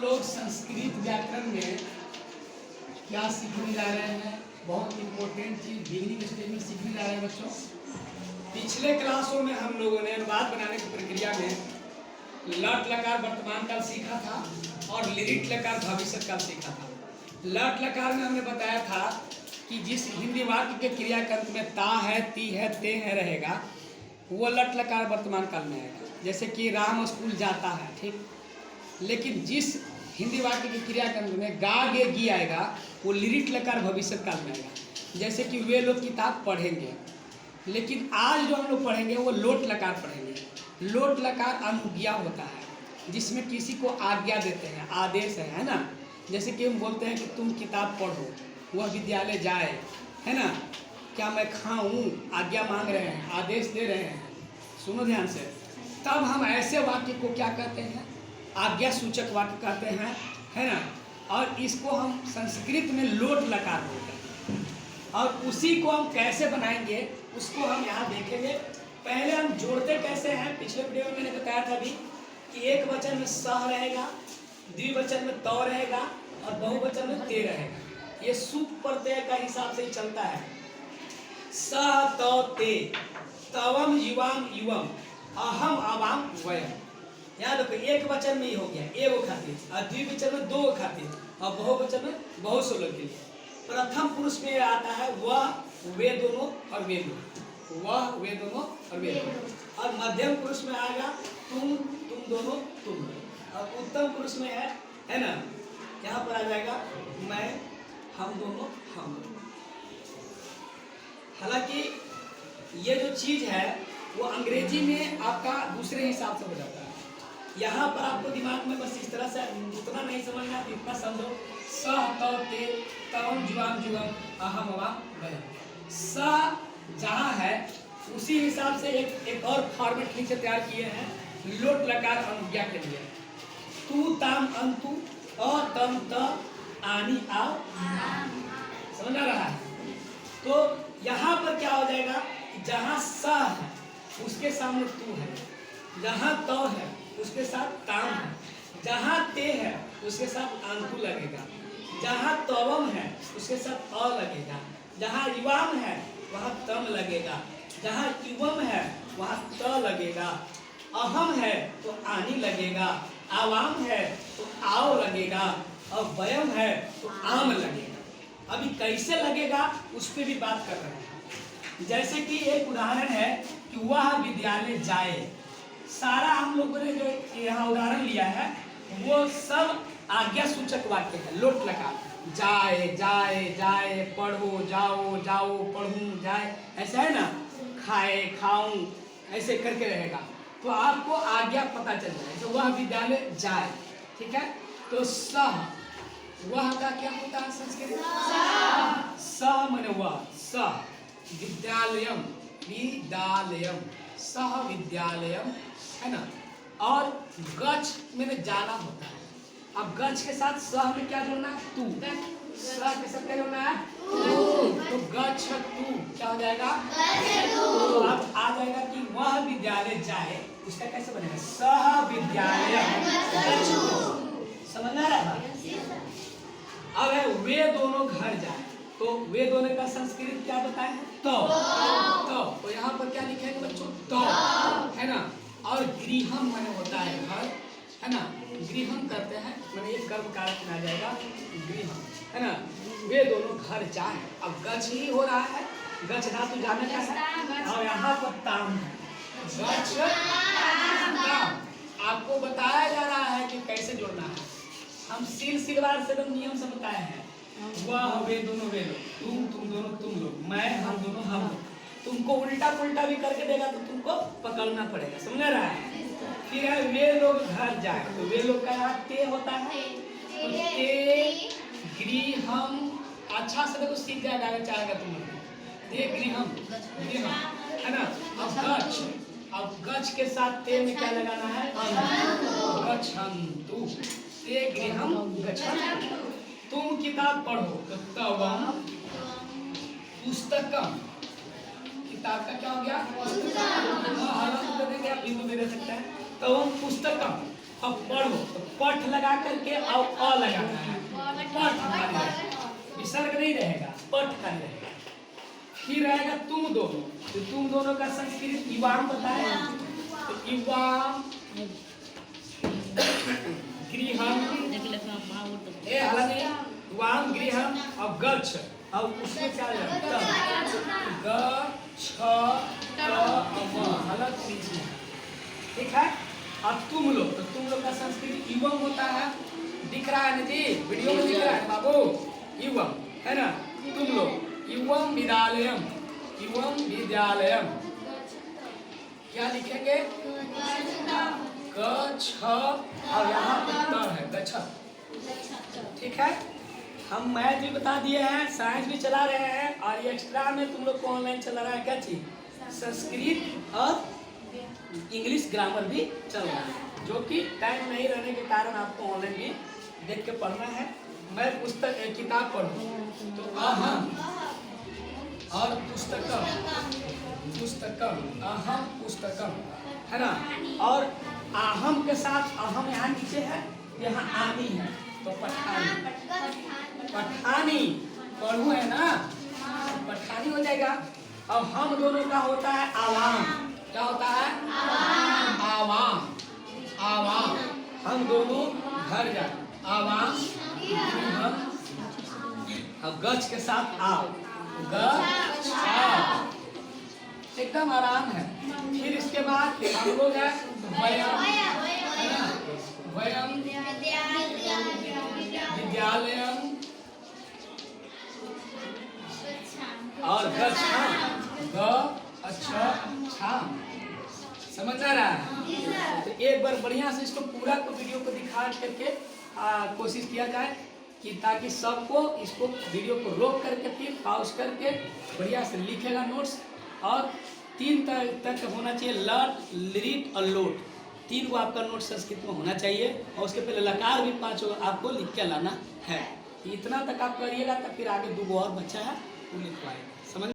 लोग संस्कृत व्याकरण में क्या सीखने जा रहे हैं? बहुत इंपॉर्टेंट चीज बिगिनिंग स्टेज में सीखने जा रहे हैं बच्चों। पिछले क्लासों में हम लोगों ने अनुवाद बनाने की प्रक्रिया में लट लकार वर्तमान काल सीखा था और लिरिट लकार भविष्य काल सीखा था। लट लकार में हमने बताया था कि जिस हिंदी वाक्य के क्रियाकर्म में ता है, ती है, ते है रहेगा, वो लट लकार वर्तमान काल में आएगा। जैसे कि राम स्कूल जाता है, ठीक। लेकिन जिस हिंदी वाक्य के क्रियाकर्म में गा गे गी आएगा, वो लिरिट लकार भविष्य काल में आएगा। जैसे कि वे लोग किताब पढ़ेंगे, लेकिन आज जो हम लोग पढ़ेंगे वो लोट लकार पढ़ेंगे। लोट लकार अनुज्ञा होता है, जिसमें किसी को आज्ञा देते हैं, आदेश है ना। जैसे कि हम बोलते हैं कि तुम किताब पढ़ो, वह विद्यालय जाए, है ना। क्या मैं खाऊं, आज्ञा मांग रहे हैं, आदेश दे रहे हैं। सुनो ध्यान से। तब हम ऐसे वाक्य को क्या कहते हैं? आज्ञा सूचक वाक्य कहते हैं, है ना। और इसको हम संस्कृत में लोट लकार बोलते हैं। और उसी को हम कैसे बनाएंगे उसको हम यहाँ देखेंगे। पहले हम जोड़ते कैसे हैं, पिछले वीडियो में मैंने बताया था अभी कि एक वचन में सह रहेगा, द्विवचन में तौ रहेगा और बहुवचन में ते रहेगा। ये सुप प्रत्यय का हिसाब से ही चलता है। सह तौ ते, तवम युवाम युवम, अहम अवाम वयम। यहाँ देखो एक वचन में ही हो गया एगो खातिर, और द्विवचन में दो खातिर, और बहुवचन में बहुत से लोग के लिए। प्रथम पुरुष में आता है वह, वे दोनों और वे लोग, वह वे दोनों और वे लोग। और मध्यम पुरुष में आएगा तुम दोनों तुम लोग। और उत्तम पुरुष में है ना, यहाँ पर आ जाएगा मैं, हम दोनों हम दोनों। हालांकि ये जो चीज है वो अंग्रेजी में आपका दूसरे हिसाब से हो जाता है। यहाँ पर आपको दिमाग में बस इस तरह से उतना नहीं समझना, इतना समझो। सह तौ ते, तवम जुवाम जुवम, अहम अवाम वयम। सह जहाँ है उसी हिसाब से एक और फॉर्मेट नीचे तैयार किए हैं लोट लकार अनुज्ञा के लिए। तू ताम अंतु, अ तम त, आनी आओ, समझ आ रहा है? तो यहाँ पर क्या हो जाएगा, जहाँ सह है उसके सामने तू है, जहाँ तौ है उसके साथ ताम है, जहाँ ते है उसके साथ अंतु लगेगा, जहाँ तवम है उसके साथ अ लगेगा, जहाँ युवाम है वहाँ तम लगेगा, जहाँ युवम है वहाँ त लगेगा, अहम है तो आनी लगेगा, आवाम है तो आओ लगेगा, और वयम है तो आम लगेगा। अभी कैसे लगेगा उस पर भी बात कर रहे हैं। जैसे कि एक उदाहरण है कि वह विद्यालय जाए। सारा हम लोगों ने जो यहाँ उदाहरण लिया है वो सब आज्ञा सूचक वाक्य है, लोट लकार। जाए जाए जाए, पढ़ो जाओ जाओ पढ़ूं जाए, ऐसा है ना। खाए खाऊं, ऐसे करके रहेगा तो आपको आज्ञा पता चल जाए। तो वह विद्यालय जाए, ठीक है। तो सह, वह का क्या होता है संस्कृत? सह माने वह, सह विद्यालयम, विद्यालयम, सह विद्यालयम, है ना। और गच्छ में जाना होता है। अब गच्छ के साथ सह में क्या जोड़ना है? तू। सह के साथ क्या जोड़ना है? तो गच्छ तू क्या हो जाएगा? तो अब आ जाएगा कि वह विद्यालय जाए, उसका कैसे बनेगा? सह विद्यालय, समझ आ रहा है? अब है वे दोनों घर जाए, तो वे दोनों का संस्कृत क्या बताए हैं? तो यहाँ पर क्या लिखेंगे बच्चों? तो, है ना। और गृहम माने होता है घर, है ना। गृहम करते हैं माने एक कर्म कारक में आ जाएगा गृहम, है ना। वे दोनों घर जाए। अब गच्छ ही हो रहा है, गच्छ धातु जाने का है, और यहाँ पर ताम है, गच्छ ताम। आपको बताया जा रहा है कि कैसे जोड़ना है। हम सिलवार से नियम से बताए हैं। वह वे दोनों वे लोग, तुम दोनों तुम लोग, मैं हम दोनों हम लोग। तुमको उल्टा पुल्टा भी करके देगा तो तुमको पकड़ना पड़ेगा, समझ रहा है? फिर है वे लोग घर जाए, तो वे लोग का यहाँ ते होता है, तो ते गृहम। अच्छा से देखो, सीख जाएगा अगर चाहेगा तुम लोग। ते गृहम, है ना। अब गच्छ के साथ ते में क्या लगाना है? गच्छन्तु, ते गृहम गच्छन्तु। तुम किताब पढ़ो, तो तवम पुस्तकम, किताब का क्या हो गया? पुस्तकम। बिंदु दे सकता है। तवम पुस्तकम, अब पढ़ो तो पठ लगा करके और अ लगाना है, पठ विसर्ग नहीं रहेगा, पठ का रहेगा। फिर रहेगा तुम दोनों, तो तुम दोनों का संस्कृत इवाम बताया, तो इवाम गृहम ए हालांकि इवाम गृहम और गच्छ और उसमें क्या लगता है गच्छ अलग चीज है, ठीक है। अब तुम लोग, तो तुम लोग का संस्कृत इवम होता है, दिख रहा है ना जी, वीडियो में दिख रहा है बाबू, इवम है ना। तुम लोग इवम विद्यालयम, इवम विद्यालयम क्या लिखेंगे गच्छ और यहाँ पर है गच्छ, ठीक है। हम मैथ भी बता दिए हैं, साइंस भी चला रहे हैं और ये एक्स्ट्रा में तुम लोग को ऑनलाइन चला रहा है क्या चीज, संस्कृत और इंग्लिश ग्रामर भी चल रहा है, जो कि टाइम नहीं रहने के कारण आपको ऑनलाइन भी देख के पढ़ना है। मैं पुस्तक किताब पढ़ूँ तो अहम और पुस्तकम, पुस्तकम अहम पुस्तकम है ना। और अहम के साथ अहम यहाँ नीचे है, यहाँ आनी है, तो पठानी, पठानी पढ़ू है ना, पठानी हो जाएगा। अब हम दोनों का होता है आवाम, क्या होता है आवाम, आवाम हम दोनों घर जाए, आवाम हम अब गच्छ के साथ आओ, गच्छ आओ, एकदम आराम है। फिर इसके बाद हम लोग है वयम, है ना, वयम विद्यालयम और गच्छाम, गच्छाम, समझ आ रहा है। तो एक बार बढ़िया से इसको पूरा को वीडियो को दिखा करके कोशिश किया जाए कि ताकि सबको इसको वीडियो को रोक करके फिर पॉज करके बढ़िया से लिखेगा नोट्स। और 3 तक होना चाहिए, लर्न रीड और लोड, 3 को आपका नोट संस्कृत में होना चाहिए। और उसके पहले लकार भी 5 आपको लिख के लाना है। इतना तक आप करिएगा, तब फिर आगे 2 और बच्चा है वो लिखवाएगा।